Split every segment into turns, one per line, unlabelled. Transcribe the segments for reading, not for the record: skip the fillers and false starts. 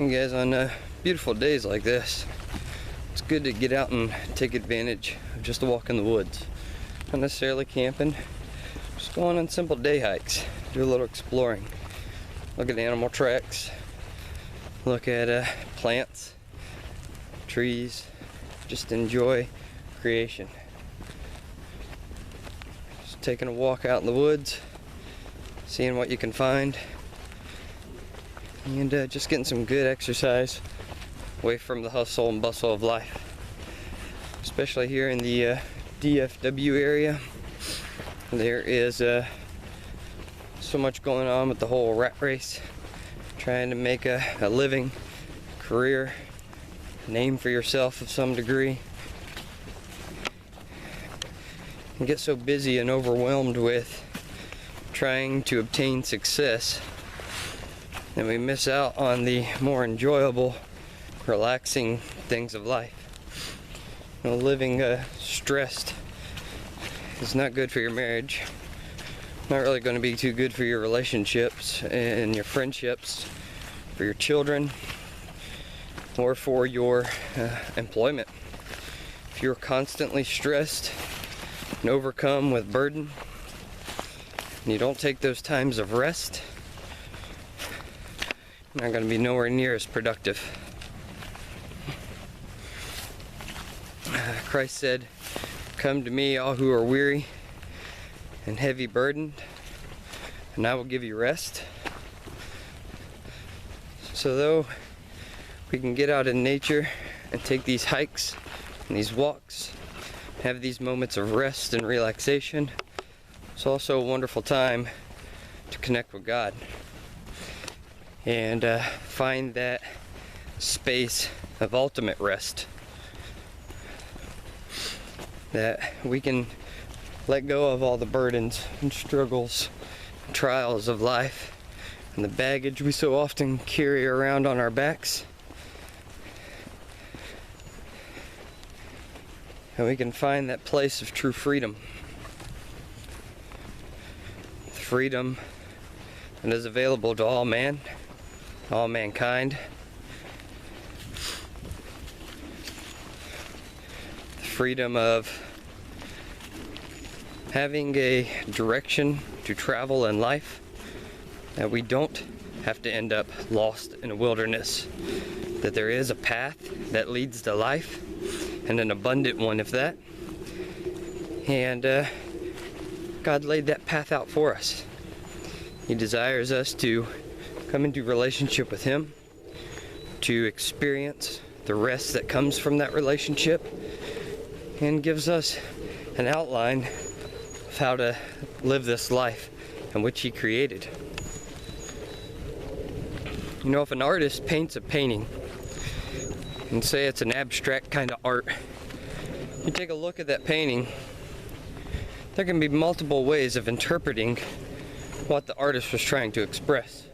And guys, on beautiful days like this, it's good to get out and take advantage of just a walk in the woods. Not necessarily camping, just going on simple day hikes, do a little exploring, look at animal tracks, look at plants, trees, just enjoy creation. Just taking a walk out in the woods, seeing what you can find, and just getting some good exercise away from the hustle and bustle of life. Especially here in the DFW area, there is so much going on with the whole rat race, trying to make a living, career, name for yourself of some degree, and get so busy and overwhelmed with trying to obtain success and we miss out on the more enjoyable, relaxing things of life. You know, living stressed is not good for your marriage, not really going to be too good for your relationships and your friendships, for your children, or for your employment. If you're constantly stressed and overcome with burden, and you don't take those times of rest, you're not going to be nowhere near as productive. Christ said, "Come to me, all who are weary and heavy burdened, and I will give you rest." So though we can get out in nature and take these hikes and these walks, have these moments of rest and relaxation, it's also a wonderful time to connect with God and find that space of ultimate rest, that we can let go of all the burdens and struggles and trials of life and the baggage we so often carry around on our backs, and we can find that place of true freedom, freedom that is available to all mankind. The freedom of having a direction to travel in life, that we don't have to end up lost in a wilderness, that there is a path that leads to life, and an abundant one of that, and God laid that path out for us. He desires us to come into relationship with Him, to experience the rest that comes from that relationship, and gives us an outline of how to live this life in which He created. You know, if an artist paints a painting, and say it's an abstract kind of art, you take a look at that painting, there can be multiple ways of interpreting what the artist was trying to express.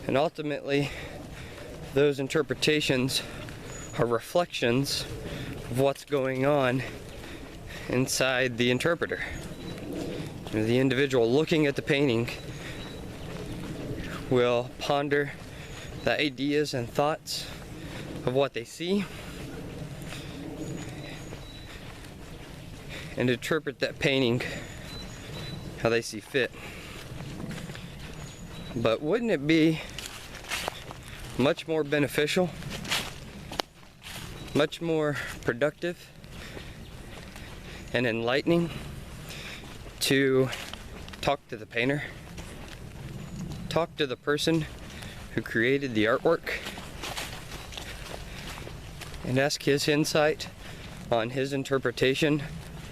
And ultimately, those interpretations are reflections of what's going on inside the interpreter. You know, the individual looking at the painting will ponder the ideas and thoughts of what they see and interpret that painting how they see fit. But wouldn't it be much more beneficial, much more productive and enlightening to talk to the painter, talk to the person who created the artwork, and ask his insight on his interpretation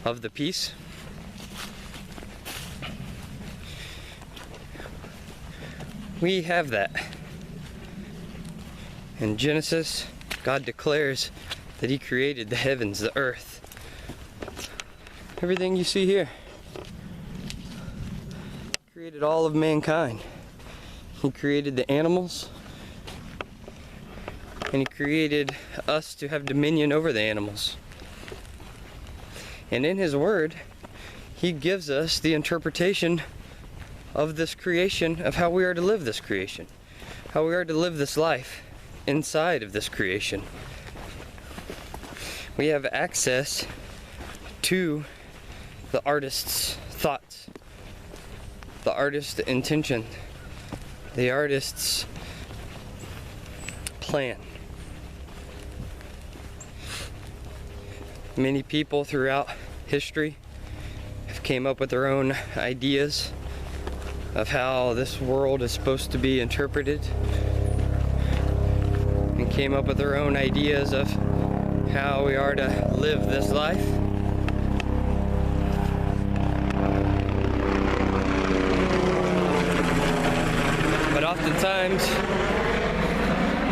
of the piece? We have that. In Genesis, God declares that He created the heavens, the earth, everything you see here. He created all of mankind. He created the animals, and He created us to have dominion over the animals. And in His Word, He gives us the interpretation of this creation, of how we are to live this creation, how we are to live this life inside of this creation. We have access to the artist's thoughts, the artist's intention, the artist's plan. Many people throughout history have came up with their own ideas of how this world is supposed to be interpreted, and came up with their own ideas of how we are to live this life. But oftentimes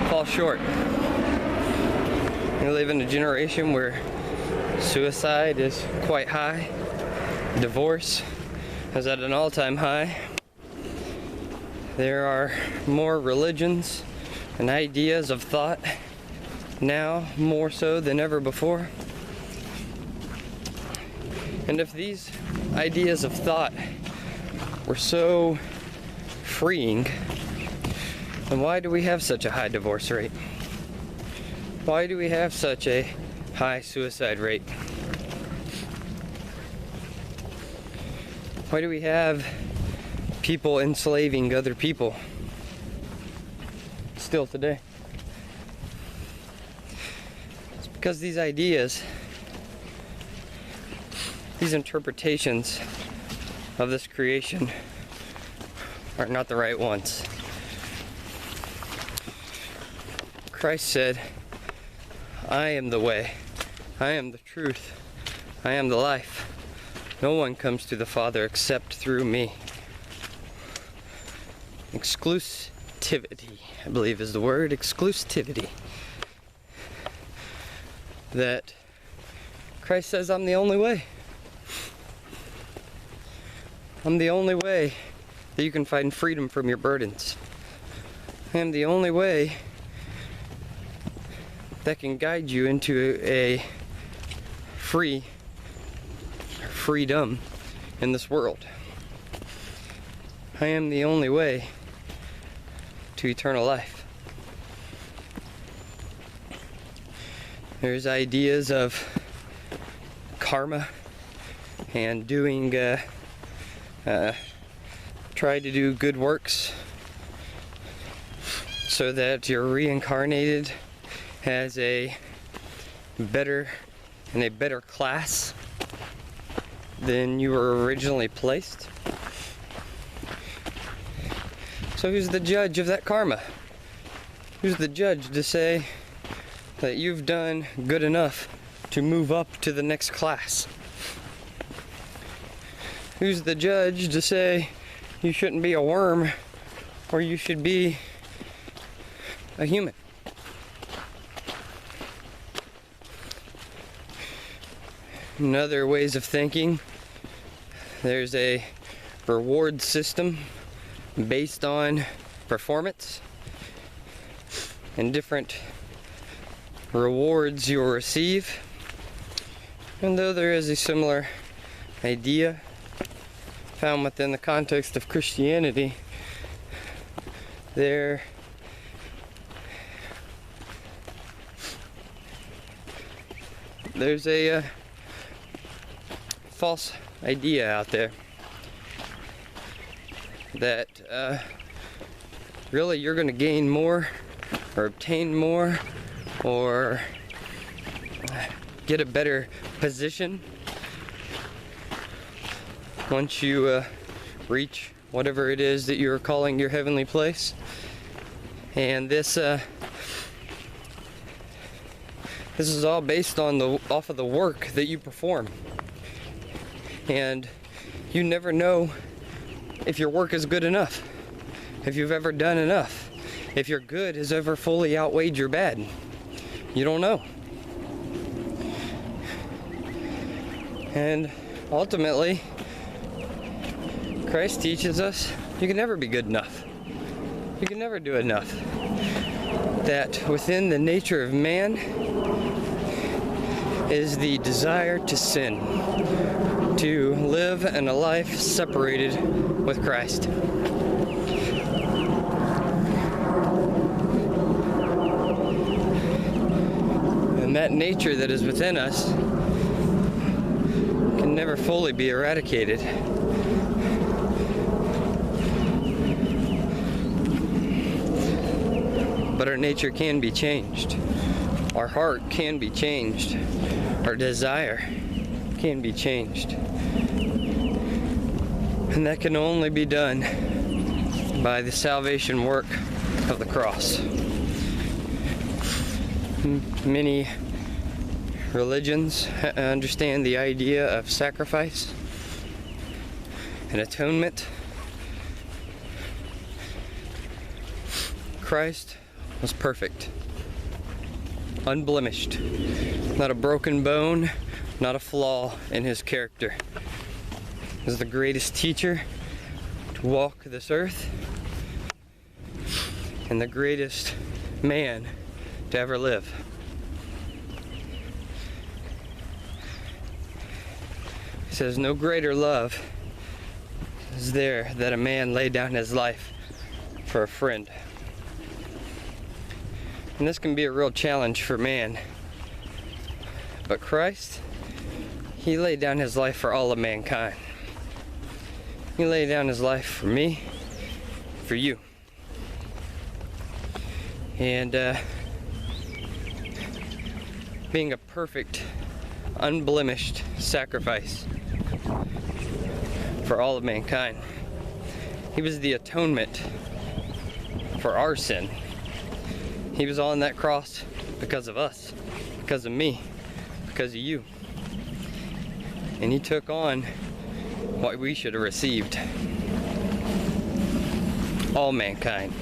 fall short. We live in a generation where suicide is quite high. Divorce is at an all-time high. There are more religions and ideas of thought now, more so than ever before. And if these ideas of thought were so freeing, then why do we have such a high divorce rate? Why do we have such a high suicide rate? Why do we have people enslaving other people still today? It's because these ideas, these interpretations of this creation are not the right ones. Christ said, I am the way, I am the truth, I am the life. No one comes to the Father except through me. Exclusivity, I believe is the word, exclusivity. That Christ says, I'm the only way. I'm the only way that you can find freedom from your burdens. I am the only way that can guide you into a freedom in this world. I am the only way to eternal life. There's ideas of karma and doing try to do good works so that you're reincarnated as in a better class than you were originally placed. So who's the judge of that karma? Who's the judge to say that you've done good enough to move up to the next class? Who's the judge to say you shouldn't be a worm or you should be a human? In other ways of thinking, there's a reward system based on performance, and different rewards you'll receive. And though there is a similar idea found within the context of Christianity, there's a false idea out there that really you're going to gain more or obtain more or get a better position once you reach whatever it is that you're calling your heavenly place. And this is all based on off of the work that you perform. And you never know if your work is good enough, if you've ever done enough, if your good has ever fully outweighed your bad. You don't know. And ultimately, Christ teaches us you can never be good enough. You can never do enough. That within the nature of man, is the desire to sin, to live in a life separated with Christ. And that nature that is within us can never fully be eradicated. But our nature can be changed. Our heart can be changed. Our desire can be changed. And that can only be done by the salvation work of the cross. Many religions understand the idea of sacrifice and atonement. Christ was perfect, unblemished, not a broken bone, not a flaw in his character. He was the greatest teacher to walk this earth and the greatest man to ever live. He says, no greater love is there that a man lay down his life for a friend. And this can be a real challenge for man. But Christ, he laid down his life for all of mankind. He laid down his life for me, for you. And being a perfect, unblemished sacrifice for all of mankind. He was the atonement for our sin. He was on that cross because of us, because of me, because of you. And he took on what we should have received. All mankind.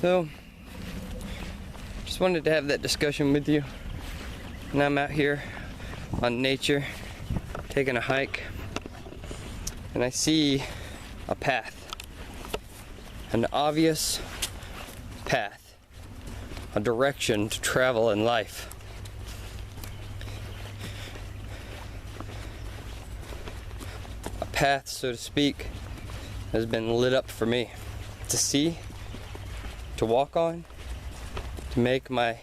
So, just wanted to have that discussion with you. And I'm out here on nature, taking a hike, and I see a path. An obvious path, a direction to travel in life. A path, so to speak, has been lit up for me to see, to walk on, to make my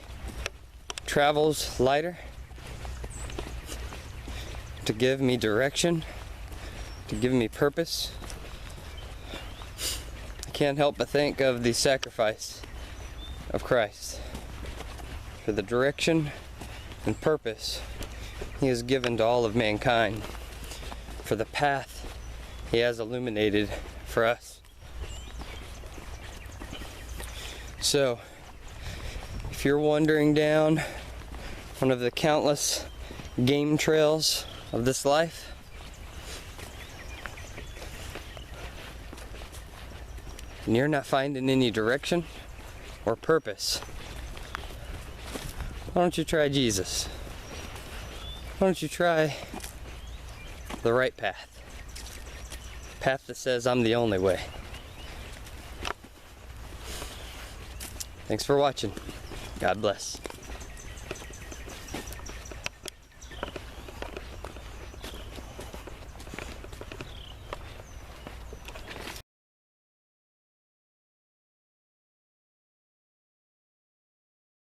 travels lighter, to give me direction, to give me purpose. Can't help but think of the sacrifice of Christ for the direction and purpose he has given to all of mankind, for the path he has illuminated for us. So, if you're wandering down one of the countless game trails of this life, and you're not finding any direction or purpose, why don't you try Jesus? Why don't you try the right path? Path that says I'm the only way. Thanks for watching. God bless.